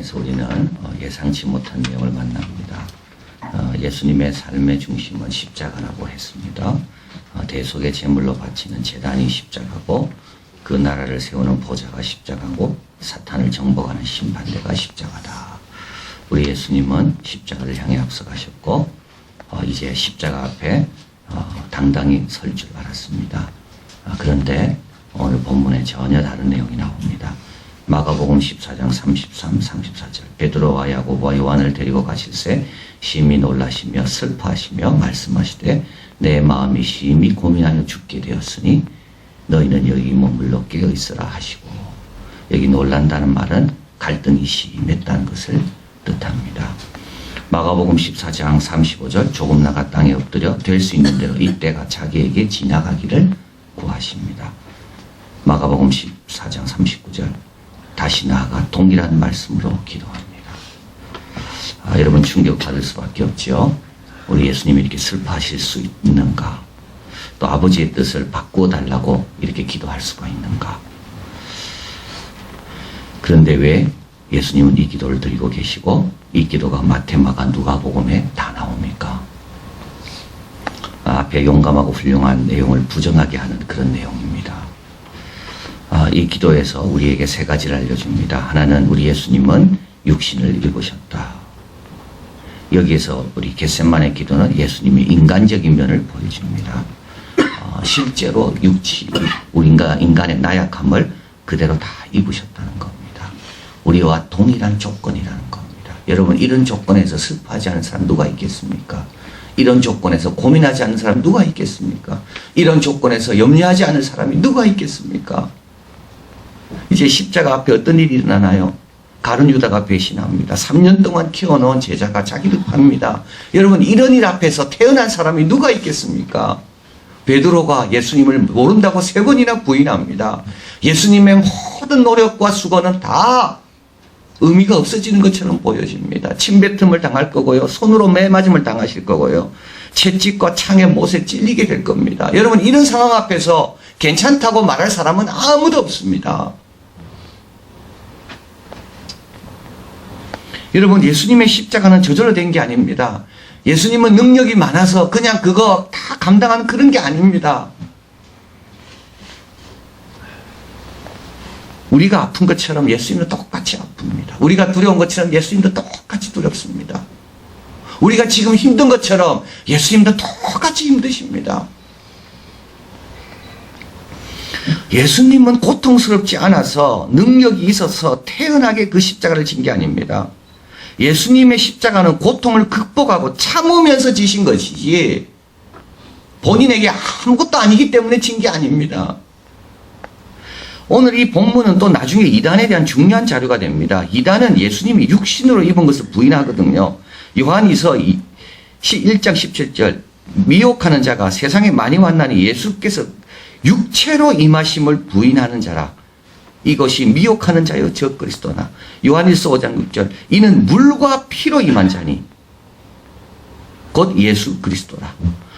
본문에서 우리는 예상치 못한 내용을 만납니다. 예수님의 삶의 중심은 십자가라고 했습니다. 대속의 제물로 바치는 제단이 십자가고, 그 나라를 세우는 보좌가 십자가고, 사탄을 정복하는 심판대가 십자가다. 우리 예수님은 십자가를 향해 앞서가셨고, 이제 십자가 앞에 당당히 설 줄 알았습니다. 그런데 오늘 본문에 전혀 다른 내용이 나옵니다. 마가복음 14장 33, 34절. 베드로와 야고보와 요한을 데리고 가실새 심히 놀라시며 슬퍼하시며 말씀하시되 내 마음이 심히 고민하여 죽게 되었으니 너희는 여기 머물러 깨어 있으라 하시고, 여기 놀란다는 말은 갈등이 심했다는 것을 뜻합니다. 마가복음 14장 35절. 조금 나가 땅에 엎드려 될 수 있는 대로 이때가 자기에게 지나가기를 구하십니다. 마가복음 14장 39절. 다시 나아가 동일한 말씀으로 기도합니다. 여러분, 충격받을 수밖에 없죠. 우리 예수님이 이렇게 슬퍼하실 수 있는가? 또 아버지의 뜻을 바꾸어 달라고 이렇게 기도할 수가 있는가? 그런데 왜 예수님은 이 기도를 드리고 계시고 이 기도가 마태, 마가, 누가복음에 다 나옵니까? 앞에 용감하고 훌륭한 내용을 부정하게 하는 그런 내용입니다. 이 기도에서 우리에게 세 가지를 알려줍니다. 하나는 우리 예수님은 육신을 입으셨다. 여기에서 우리 겟세마네 기도는 예수님이 인간적인 면을 보여줍니다. 실제로 우리가 인간의 나약함을 그대로 다 입으셨다는 겁니다. 우리와 동일한 조건이라는 겁니다. 여러분, 이런 조건에서 슬퍼하지 않은 사람 누가 있겠습니까? 이런 조건에서 고민하지 않는 사람 누가 있겠습니까? 이런 조건에서 염려하지 않을 사람이 누가 있겠습니까? 이제 십자가 앞에 어떤 일이 일어나나요? 가룟 유다가 배신합니다. 3년 동안 키워놓은 제자가 자기를 팝니다. 여러분, 이런 일 앞에서 태어난 사람이 누가 있겠습니까? 베드로가 예수님을 모른다고 3번이나 부인합니다. 예수님의 모든 노력과 수고는 다 의미가 없어지는 것처럼 보여집니다. 침뱉음을 당할 거고요. 손으로 매맞음을 당하실 거고요. 채찍과 창에 못에 찔리게 될 겁니다. 여러분, 이런 상황 앞에서 괜찮다고 말할 사람은 아무도 없습니다. 여러분, 예수님의 십자가는 저절로 된 게 아닙니다. 예수님은 능력이 많아서 그냥 그거 다 감당하는 그런 게 아닙니다. 우리가 아픈 것처럼 예수님도 똑같이 아픕니다. 우리가 두려운 것처럼 예수님도 똑같이 두렵습니다. 우리가 지금 힘든 것처럼 예수님도 똑같이 힘드십니다. 예수님은 고통스럽지 않아서 능력이 있어서 태연하게 그 십자가를 진 게 아닙니다. 예수님의 십자가는 고통을 극복하고 참으면서 지신 것이지 본인에게 아무것도 아니기 때문에 진 게 아닙니다. 오늘 이 본문은 또 나중에 이단에 대한 중요한 자료가 됩니다. 이단은 예수님이 육신으로 입은 것을 부인하거든요. 요한이서 1장 17절. 미혹하는 자가 세상에 많이 왔나니 예수께서 육체로 임하심을 부인하는 자라. 이것이 미혹하는 자여 저 그리스도나. 요한일서 5장 6절. 이는 물과 피로 임한 자니 곧 예수 그리스도라.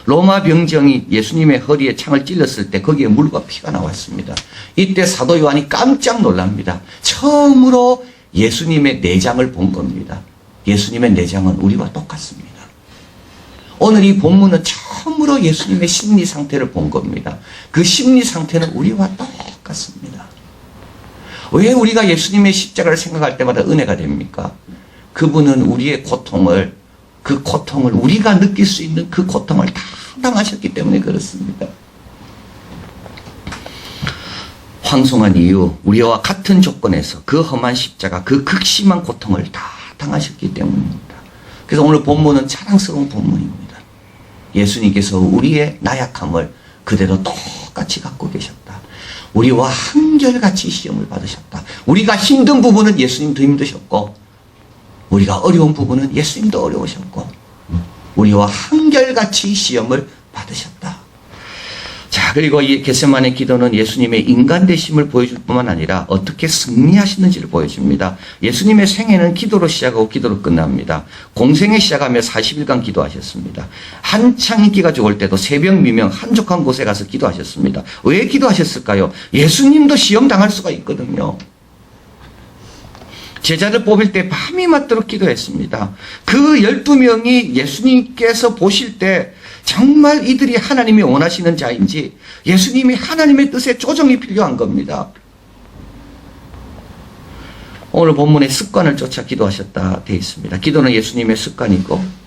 로마 병정이 예수님의 허리에 창을 찔렀을 때 거기에 물과 피가 나왔습니다. 이때 사도 요한이 깜짝 놀랍니다. 처음으로 예수님의 내장을 본 겁니다. 예수님의 내장은 우리와 똑같습니다. 오늘 이 본문은 처음으로 예수님의 심리 상태를 본 겁니다. 그 심리 상태는 우리와 똑같습니다. 왜 우리가 예수님의 십자가를 생각할 때마다 은혜가 됩니까? 그분은 우리의 고통을, 그 고통을 우리가 느낄 수 있는 그 고통을 다 당하셨기 때문에 그렇습니다. 황송한 이유, 우리와 같은 조건에서 그 험한 십자가, 그 극심한 고통을 다 당하셨기 때문입니다. 그래서 오늘 본문은 자랑스러운 본문입니다. 예수님께서 우리의 나약함을 그대로 똑같이 갖고 계셨다. 우리와 한결같이 시험을 받으셨다. 우리가 힘든 부분은 예수님도 힘드셨고, 우리가 어려운 부분은 예수님도 어려우셨고, 우리와 한결같이 시험을 받으셨다. 자, 그리고 이 겟세마네 기도는 예수님의 인간 되심을 보여줄 뿐만 아니라 어떻게 승리하시는지를 보여줍니다. 예수님의 생애는 기도로 시작하고 기도로 끝납니다. 공생에 시작하며 40일간 기도하셨습니다. 한창 인기가 좋을 때도 새벽 미명 한적한 곳에 가서 기도하셨습니다. 왜 기도하셨을까요? 예수님도 시험 당할 수가 있거든요. 제자들 뽑을 때 밤이 맞도록 기도했습니다. 그 12명이 예수님께서 보실 때 정말 이들이 하나님이 원하시는 자인지 예수님이 하나님의 뜻에 조정이 필요한 겁니다. 오늘 본문에 습관을 쫓아 기도하셨다 되어 있습니다. 기도는 예수님의 습관이고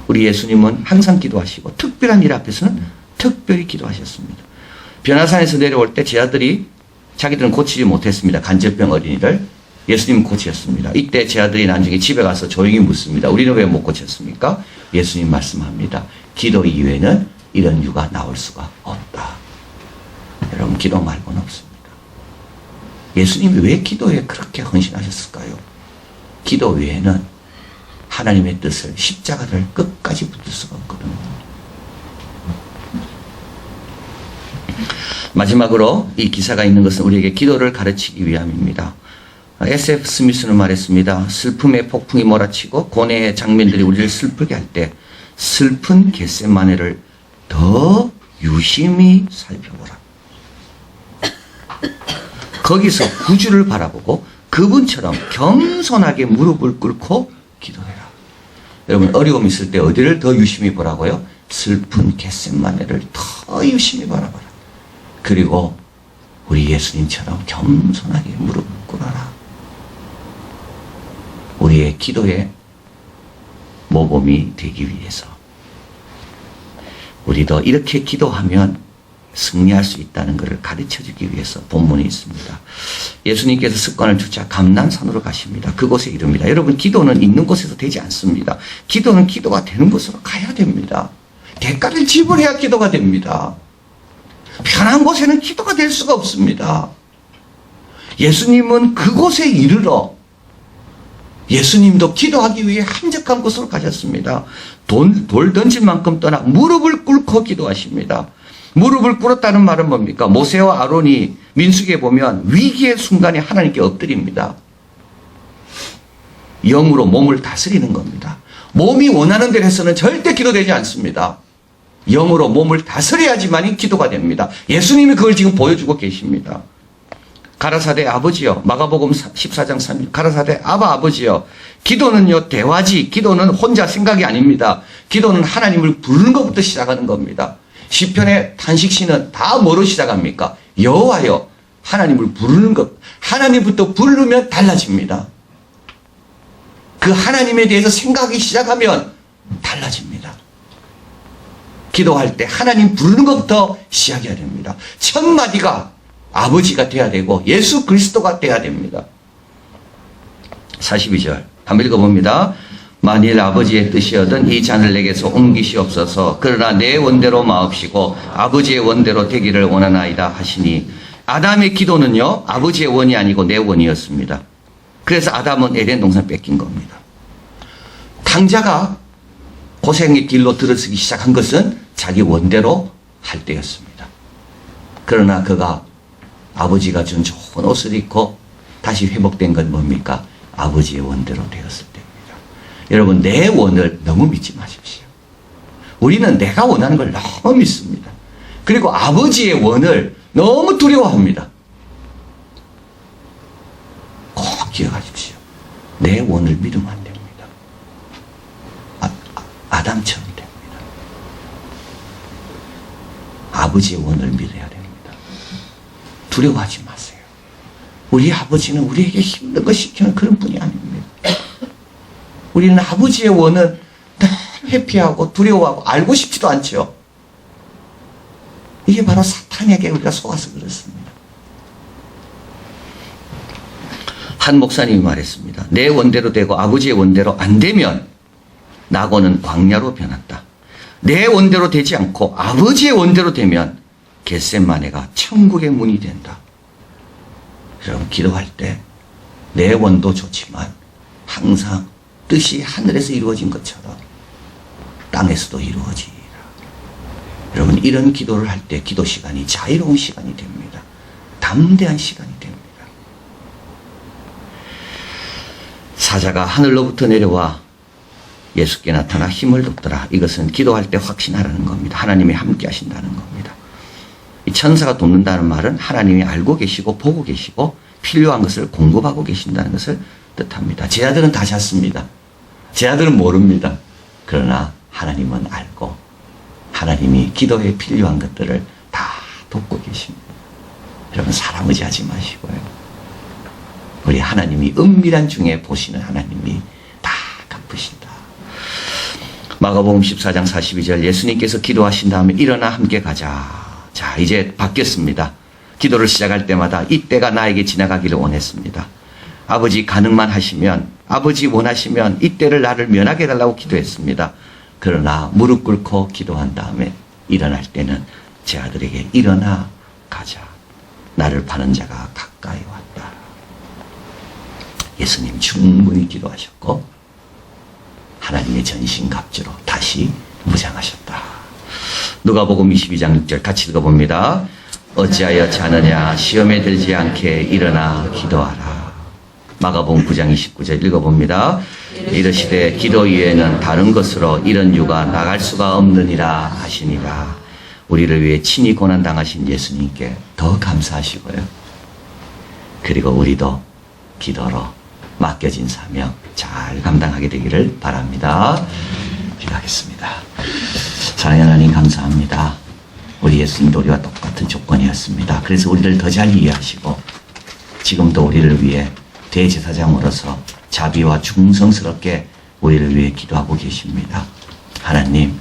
우리 예수님은 항상 기도하시고 특별한 일 앞에서는 특별히 기도하셨습니다. 변화산에서 내려올 때 제자들이 자기들은 고치지 못했습니다. 간질병 어린이를. 예수님은 고치셨습니다. 이때 제자들이 나중에 집에 가서 조용히 묻습니다. 우리는 왜 못 고쳤습니까? 예수님 말씀합니다. 기도 이외에는 이런 유가 나올 수가 없다. 여러분, 기도 말고는 없습니다. 예수님이 왜 기도에 그렇게 헌신하셨을까요? 기도 외에는 하나님의 뜻을, 십자가를 끝까지 붙들 수가 없거든요. 마지막으로 이 기사가 있는 것은 우리에게 기도를 가르치기 위함입니다. S.F. 스미스는 말했습니다. 슬픔의 폭풍이 몰아치고 고뇌의 장면들이 우리를 슬프게 할 때 슬픈 겟세마네를 더 유심히 살펴보라. 거기서 구주를 바라보고 그분처럼 겸손하게 무릎을 꿇고 기도해라. 여러분, 어려움이 있을 때 어디를 더 유심히 보라고요? 슬픈 겟세마네를 더 유심히 바라봐라. 그리고 우리 예수님처럼 겸손하게 무릎을 꿇어라. 우리의 기도의 모범이 되기 위해서 우리도 이렇게 기도하면 승리할 수 있다는 것을 가르쳐주기 위해서 본문이 있습니다. 예수님께서 습관을 쫓아 감난산으로 가십니다. 그곳에 이릅니다. 여러분, 기도는 있는 곳에서 되지 않습니다. 기도는 기도가 되는 곳으로 가야 됩니다. 대가를 지불해야 기도가 됩니다. 편한 곳에는 기도가 될 수가 없습니다. 예수님은 그곳에 이르러 예수님도 기도하기 위해 한적한 곳으로 가셨습니다. 돌 던질 만큼 떠나 무릎을 꿇고 기도하십니다. 무릎을 꿇었다는 말은 뭡니까? 모세와 아론이 민수기에 보면 위기의 순간에 하나님께 엎드립니다. 영으로 몸을 다스리는 겁니다. 몸이 원하는 대로 해서는 절대 기도되지 않습니다. 영으로 몸을 다스려야지만이 기도가 됩니다. 예수님이 그걸 지금 보여주고 계십니다. 가라사대 아버지여, 마가복음 14장 3절, 가라사대 아버지여. 기도는요, 대화지. 기도는 혼자 생각이 아닙니다. 기도는 하나님을 부르는 것부터 시작하는 겁니다. 시편의 탄식시는 다 뭐로 시작합니까? 여호와여, 하나님을 부르는 것. 하나님부터 부르면 달라집니다. 그 하나님에 대해서 생각하기 시작하면 달라집니다. 기도할 때 하나님 부르는 것부터 시작해야 됩니다. 첫 마디가 아버지가 돼야 되고 예수 그리스도가 돼야 됩니다. 42절 한번 읽어봅니다. 만일 아버지의 뜻이거든 이 잔을 내게서 옮기시옵소서. 그러나 내 원대로 마옵시고 아버지의 원대로 되기를 원하나이다 하시니, 아담의 기도는요, 아버지의 원이 아니고 내 원이었습니다. 그래서 아담은 에덴 동산 뺏긴 겁니다. 탕자가 고생의 길로 들어서기 시작한 것은 자기 원대로 할 때였습니다. 그러나 그가 아버지가 준 좋은 옷을 입고 다시 회복된 건 뭡니까? 아버지의 원대로 되었을 때입니다. 여러분, 내 원을 너무 믿지 마십시오. 우리는 내가 원하는 걸 너무 믿습니다. 그리고 아버지의 원을 너무 두려워합니다. 꼭 기억하십시오. 내 원을 믿으면 안 됩니다. 아담처럼 됩니다. 아버지의 원을 믿어야 됩니다. 두려워하지 마세요. 우리 아버지는 우리에게 힘든 거 시키는 그런 분이 아닙니다. 우리는 아버지의 원은 늘 회피하고 두려워하고 알고 싶지도 않죠. 이게 바로 사탄에게 우리가 속아서 그렇습니다. 한 목사님이 말했습니다. 내 원대로 되고 아버지의 원대로 안 되면 낙원은 광야로 변한다. 내 원대로 되지 않고 아버지의 원대로 되면 겟세마네가 천국의 문이 된다. 여러분, 기도할 때 내 원도 좋지만 항상 뜻이 하늘에서 이루어진 것처럼 땅에서도 이루어지리라. 여러분, 이런 기도를 할 때 기도 시간이 자유로운 시간이 됩니다. 담대한 시간이 됩니다. 사자가 하늘로부터 내려와 예수께 나타나 힘을 돕더라. 이것은 기도할 때 확신하라는 겁니다. 하나님이 함께 하신다는 겁니다. 이 천사가 돕는다는 말은 하나님이 알고 계시고 보고 계시고 필요한 것을 공급하고 계신다는 것을 뜻합니다. 제 아들은 다 잤습니다. 제 아들은 모릅니다. 그러나 하나님은 알고 하나님이 기도에 필요한 것들을 다 돕고 계십니다. 여러분 사람 의지하지 마시고요. 우리 하나님이 은밀한 중에 보시는 하나님이 다 갚으신다. 마가복음 14장 42절 예수님께서 기도하신 다음에 일어나 함께 가자. 자, 이제 바뀌었습니다. 기도를 시작할 때마다 이때가 나에게 지나가기를 원했습니다. 아버지 가능만 하시면, 아버지 원하시면 이때를 나를 면하게 해달라고 기도했습니다. 그러나 무릎 꿇고 기도한 다음에 일어날 때는 제 아들에게 일어나 가자. 나를 파는 자가 가까이 왔다. 예수님 충분히 기도하셨고 하나님의 전신갑주로 다시 무장하셨다. 누가복음 22장 6절 같이 읽어봅니다. 어찌하여 자느냐 시험에 들지 않게 일어나 기도하라. 마가복음 9장 29절 읽어봅니다. 이르시되 기도 이외에는 다른 것으로 이런 유가 나갈 수가 없느니라 하시니라. 우리를 위해 친히 고난당하신 예수님께 더 감사하시고요. 그리고 우리도 기도로 맡겨진 사명 잘 감당하게 되기를 바랍니다. 기도하겠습니다. 사랑하는 하나님 감사합니다. 우리 예수님도 우리와 똑같은 조건이었습니다. 그래서 우리를 더 잘 이해하시고 지금도 우리를 위해 대제사장으로서 자비와 충성스럽게 우리를 위해 기도하고 계십니다. 하나님,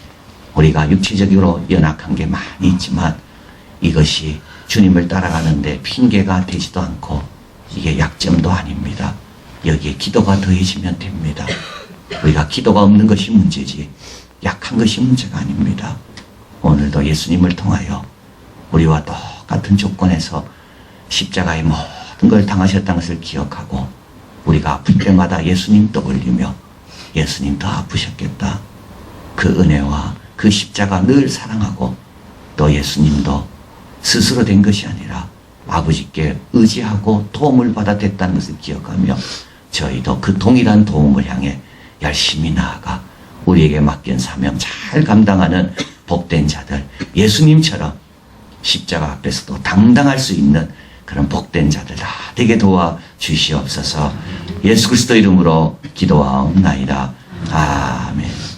우리가 육체적으로 연약한 게 많이 있지만 이것이 주님을 따라가는데 핑계가 되지도 않고 이게 약점도 아닙니다. 여기에 기도가 더해지면 됩니다. 우리가 기도가 없는 것이 문제지 약한 것이 문제가 아닙니다. 오늘도 예수님을 통하여 우리와 똑같은 조건에서 십자가의 모든 걸 당하셨다는 것을 기억하고 우리가 아플 때마다 예수님 떠올리며 예수님 더 아프셨겠다. 그 은혜와 그 십자가 늘 사랑하고 또 예수님도 스스로 된 것이 아니라 아버지께 의지하고 도움을 받아 됐다는 것을 기억하며 저희도 그 동일한 도움을 향해 열심히 나아가 우리에게 맡긴 사명 잘 감당하는 복된 자들, 예수님처럼 십자가 앞에서도 당당할 수 있는 그런 복된 자들 다 되게 도와 주시옵소서. 예수 그리스도 이름으로 기도하옵나이다. 아멘.